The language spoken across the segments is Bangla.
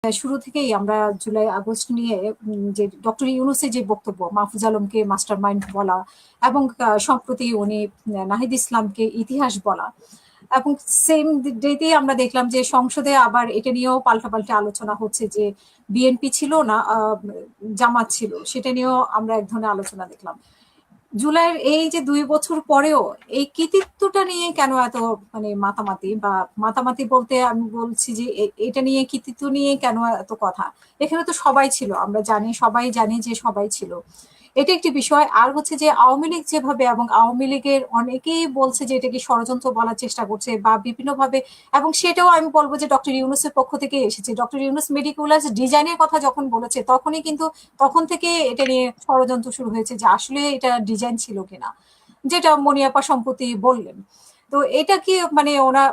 শুরু থেকেই আমরা জুলাই আগস্ট নিয়ে যে ডক্টর ইউনূসের যে বক্তব্য, মাহফুজ আলমকে মাস্টার মাইন্ড বলা এবং সম্প্রতি উনি নাহিদ ইসলামকে ইতিহাস বলা, এবং সেম ডেতেই আমরা দেখলাম যে সংসদে আবার এটা নিয়েও পাল্টাপাল্টি আলোচনা হচ্ছে যে বিএনপি ছিল না জামাত ছিল, সেটা নিয়েও আমরা এক ধরনের আলোচনা দেখলাম। জুলাইয়ের এই যে 2 বছর পরেও এই কৃতিত্বটা নিয়ে কেন এত মাতামাতি, বা মাতামাতি বলতে আমি বলছি যে এটা নিয়ে কৃতিত্ব নিয়ে কেন এত কথা? এখানে তো সবাই ছিল, আমরা জানি, সবাই জানি যে সবাই ছিল। এটা একটি বিষয়। আর হচ্ছে যে আওয়ামী লীগ যেভাবে, এবং আওয়ামী লীগের অনেকেই বলছে যে এটাকে ষড়যন্ত্র বলার চেষ্টা করছে বা বিভিন্ন ভাবে, এবং সেটাও আমি বলবো যে ডক্টর ইউনূসের পক্ষ থেকে এসেছে। ডক্টর ইউনূস মেডিকুলার ডিজাইনের কথা যখন বলেছে তখনই কিন্তু তখন থেকে এটা নিয়ে ষড়যন্ত্র শুরু হয়েছে যে আসলে এটা ডিজাইন ছিল কিনা, যেটা মনিয়াপা সম্প্রতি বললেন। তো এটা কি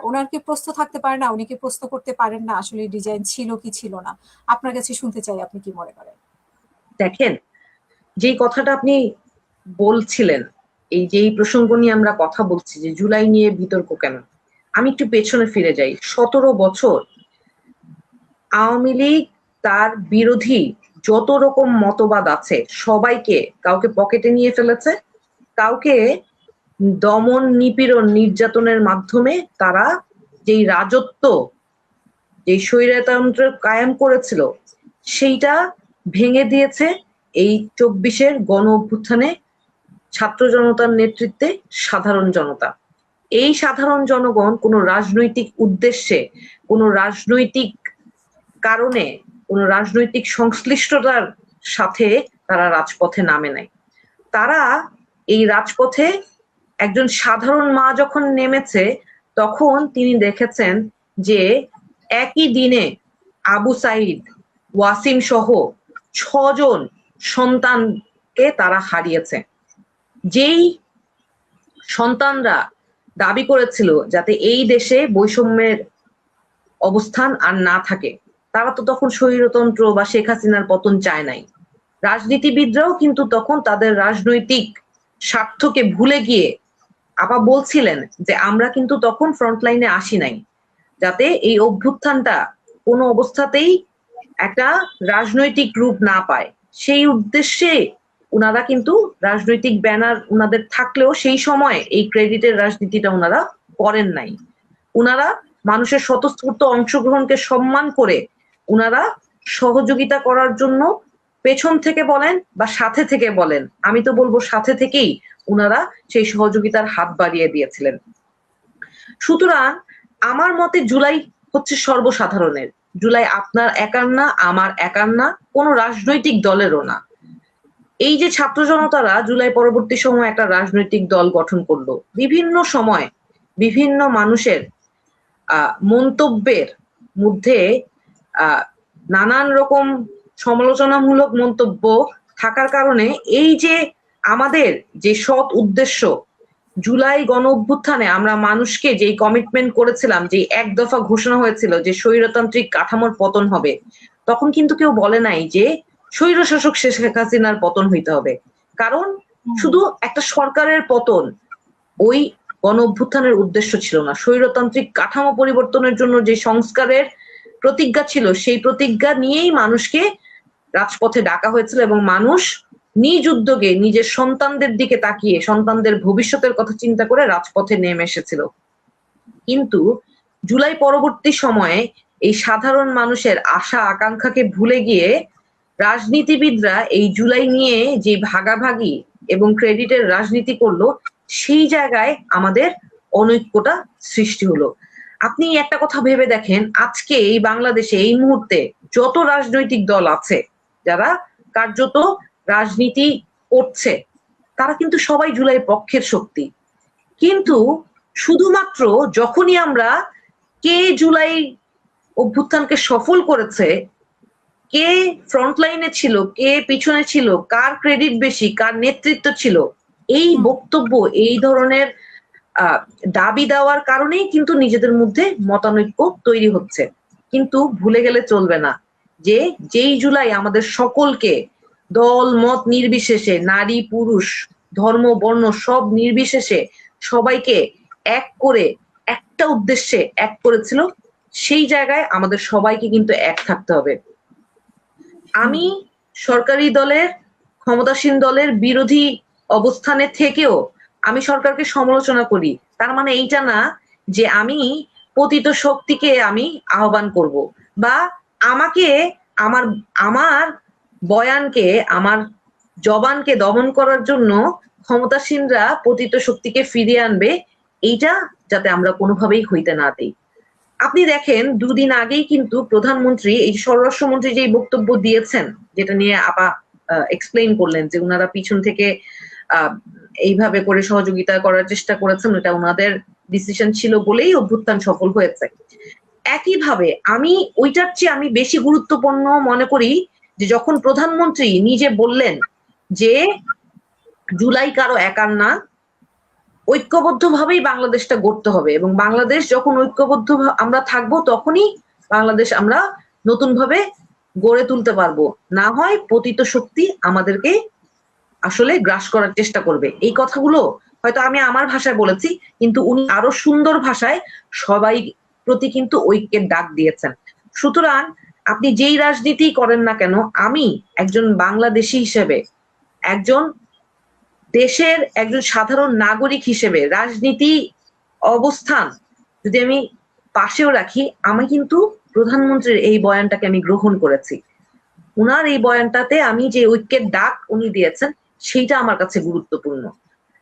ওনার কি প্রশ্ন থাকতে পারে না? উনি কি প্রশ্ন করতে পারেন না আসলে ডিজাইন ছিল কি ছিল না? আপনার কাছে শুনতে চাই, আপনি কি মনে করেন? দেখেন, যেই কথাটা আপনি বলছিলেন, এই যে এই প্রসঙ্গ নিয়ে আমরা কথা বলছি যে জুলাই নিয়ে বিতর্ক কেন, আমি একটু পেছনে ফিরে যাই। 17 বছর আওয়ামী লীগ তার বিরোধী যত রকম মতবাদ আছে সবাইকে, কাউকে পকেটে নিয়ে ফেলেছে, কাউকে দমন নিপীড়ন নির্যাতনের মাধ্যমে তারা যেই রাজত্ব, যেই স্বৈরতন্ত্র কায়েম করেছিল সেইটা ভেঙে দিয়েছে এই 24-এর গণ অভ্যুত্থানে ছাত্র জনতার নেতৃত্বে সাধারণ জনতা। এই সাধারণ জনগণ কোনো রাজনৈতিক উদ্দেশ্যে, কোনো রাজনৈতিক কারণে, কোনো রাজনৈতিক সংশ্লিষ্টতার সাথে তারা রাজপথে নামে নাই। তারা এই রাজপথে একজন সাধারণ মা যখন নেমেছে তখন তিনি দেখেছেন যে একই দিনে আবু সাইদ, ওয়াসিম সহ 6 জন সন্তানকে তারা হারিয়েছে। যেই সন্তানরা দাবি করেছিল যাতে এই দেশে বৈষম্যের অবস্থান আর না থাকে, তারা তো তখন স্বৈরতন্ত্র বা শেখ হাসিনার পতন চায় নাই। রাজনীতিবিদরাও কিন্তু তখন তাদের রাজনৈতিক স্বার্থকে ভুলে গিয়ে আপা বলছিলেন যে আমরা কিন্তু তখন ফ্রন্টলাইনে আসি নাই, যাতে এই অভ্যুত্থানটা কোনো অবস্থাতেই একটা রাজনৈতিক রূপ না পায়। সেই উদ্দেশ্যে উনারা কিন্তু রাজনৈতিক ব্যানার উনাদের থাকলেও সেই সময় এই ক্রেডিটের রাজনীতিটা উনারা করেন নাই। উনারা মানুষের স্বতঃস্ফূর্ত অংশগ্রহণকে সম্মান করে উনারা সহযোগিতা করার জন্য পেছন থেকে বলেন বা সাথে থেকে বলেন, আমি তো বলবো সাথে থেকেই উনারা সেই সহযোগিতার হাত বাড়িয়ে দিয়েছিলেন। সুতরাং আমার মতে জুলাই হচ্ছে সর্বসাধারণের। জুলাই আপনার একার না, আমার একার না, কোনো রাজনৈতিক দলেরও না। এই যে ছাত্র জনতারা জুলাই পরবর্তী সময় একটা রাজনৈতিক দল গঠন করলো, বিভিন্ন সময় বিভিন্ন মানুষের মন্তব্যের মধ্যে নানান রকম সমালোচনামূলক মন্তব্য থাকার কারণে এই যে আমাদের যে সৎ উদ্দেশ্য, জুলাই গণ অভ্যুত্থানে আমরা মানুষকে যেই কমিটমেন্ট করেছিলাম, যে এক দফা ঘোষণা হয়েছিল যে স্বৈরতান্ত্রিক কাঠামোর পতন হবে, তখন কিন্তু কেউ বলে নাই যে স্বৈর শাসক শেখ হাসিনার পতন হইতে হবে। কারণ শুধু একটা সরকারের পতন ওই গণ অভ্যুত্থানের উদ্দেশ্য ছিল না। স্বৈরতান্ত্রিক কাঠামো পরিবর্তনের জন্য যে সংস্কারের প্রতিজ্ঞা ছিল, সেই প্রতিজ্ঞা নিয়েই মানুষকে রাজপথে ডাকা হয়েছিল এবং মানুষ নিজ উদ্যোগে নিজের সন্তানদের দিকে তাকিয়ে সন্তানদের ভবিষ্যতের কথা চিন্তা করে রাজপথে নেমে এসেছিল। কিন্তু জুলাই পরবর্তী সময়ে এই সাধারণ মানুষের আশা আকাঙ্ক্ষাকে ভুলে গিয়ে রাজনীতিবিদরা এই জুলাই নিয়ে যে ভাগাভাগি এবং ক্রেডিটের রাজনীতি করলো, সেই জায়গায় আমাদের অনৈক্যটা সৃষ্টি হলো। আপনি একটা কথা ভেবে দেখেন, আজকে এই বাংলাদেশে এই মুহূর্তে যত রাজনৈতিক দল আছে যারা কার্যত রাজনীতি করছে, তারা কিন্তু সবাই জুলাই পক্ষের শক্তি। কিন্তু শুধুমাত্র যখনই আমরা কে জুলাই অভ্যুত্থানকে সফল করেছে, কে ফ্রন্টলাইনে ছিল, কে পিছনে ছিল, কার ক্রেডিট বেশি, কার নেতৃত্ব ছিল, এই বক্তব্য, এই ধরনের দাবি দেওয়ার কারণেই কিন্তু নিজেদের মধ্যে মতানৈক্য তৈরি হচ্ছে। কিন্তু ভুলে গেলে চলবে না যে যেই জুলাই আমাদের সকলকে দল মত নির্বিশেষে, নারী পুরুষ ধর্ম বর্ণ সব নির্বিশেষে সবাইকে এক করে একটা উদ্দেশ্যে এক করেছিল, সেই জায়গায় আমাদের সবাইকে কিন্তু এক থাকতে হবে। আমি সরকারি দলের, ক্ষমতাসীন দলের বিরোধী অবস্থানে থেকেও আমি সরকারকে সমালোচনা করি, তার মানে এইটা না যে আমি পতিত শক্তিকে আমি আহ্বান করব, বা আমাকে আমার আমার বয়ানকে, আমার জবানকে দমন করার জন্য ক্ষমতাসীনরা পতিত শক্তিকে ফিরিয়ে আনবে, এইটা যাতে আমরা কোনোভাবেই হইতে না দিই। আপনি দেখেন দুদিন আগেই কিন্তু প্রধানমন্ত্রী, এই স্বরাষ্ট্রমন্ত্রী যে বক্তব্য দিয়েছেন, যেটা নিয়ে আপা এক্সপ্লেইন করলেন যে উনারা পিছন থেকে এইভাবে করে সহযোগিতা করার চেষ্টা করেছেন, এটা ওনাদের ডিসিশন ছিল বলেই অভ্যুত্থান সফল হয়েছে। একইভাবে আমি ওইটার চেয়ে আমি বেশি গুরুত্বপূর্ণ মনে করি যে যখন প্রধানমন্ত্রী নিজে বললেন যে জুলাই কারো একার না, ঐক্যবদ্ধভাবেই বাংলাদেশটা গড়তে হবে, এবং বাংলাদেশ যখন ঐক্যবদ্ধ আমরা থাকবো তখনই বাংলাদেশ আমরা নতুনভাবে গড়ে তুলতে পারবো, না হয় পতিত শক্তি আমাদেরকে আসলে গ্রাস করার চেষ্টা করবে। এই কথাগুলো হয়তো আমি আমার ভাষায় বলেছি, কিন্তু উনি আরো সুন্দর ভাষায় সবাই প্রতি কিন্তু ঐক্যের ডাক দিয়েছেন। সুতরাং আপনি যেই রাজনীতি করেন না কেন, আমি একজন বাংলাদেশী হিসেবে, একজন দেশের একজন সাধারণ নাগরিক হিসেবে রাজনীতি অবস্থান যদি আমি পাশেও রাখি, আমি কিন্তু প্রধানমন্ত্রীর এই বয়ানটাকে আমি গ্রহণ করেছি। উনার এই বয়ানটাতে আমি যে ঐক্যের ডাক উনি দিয়েছেন সেইটা আমার কাছে গুরুত্বপূর্ণ।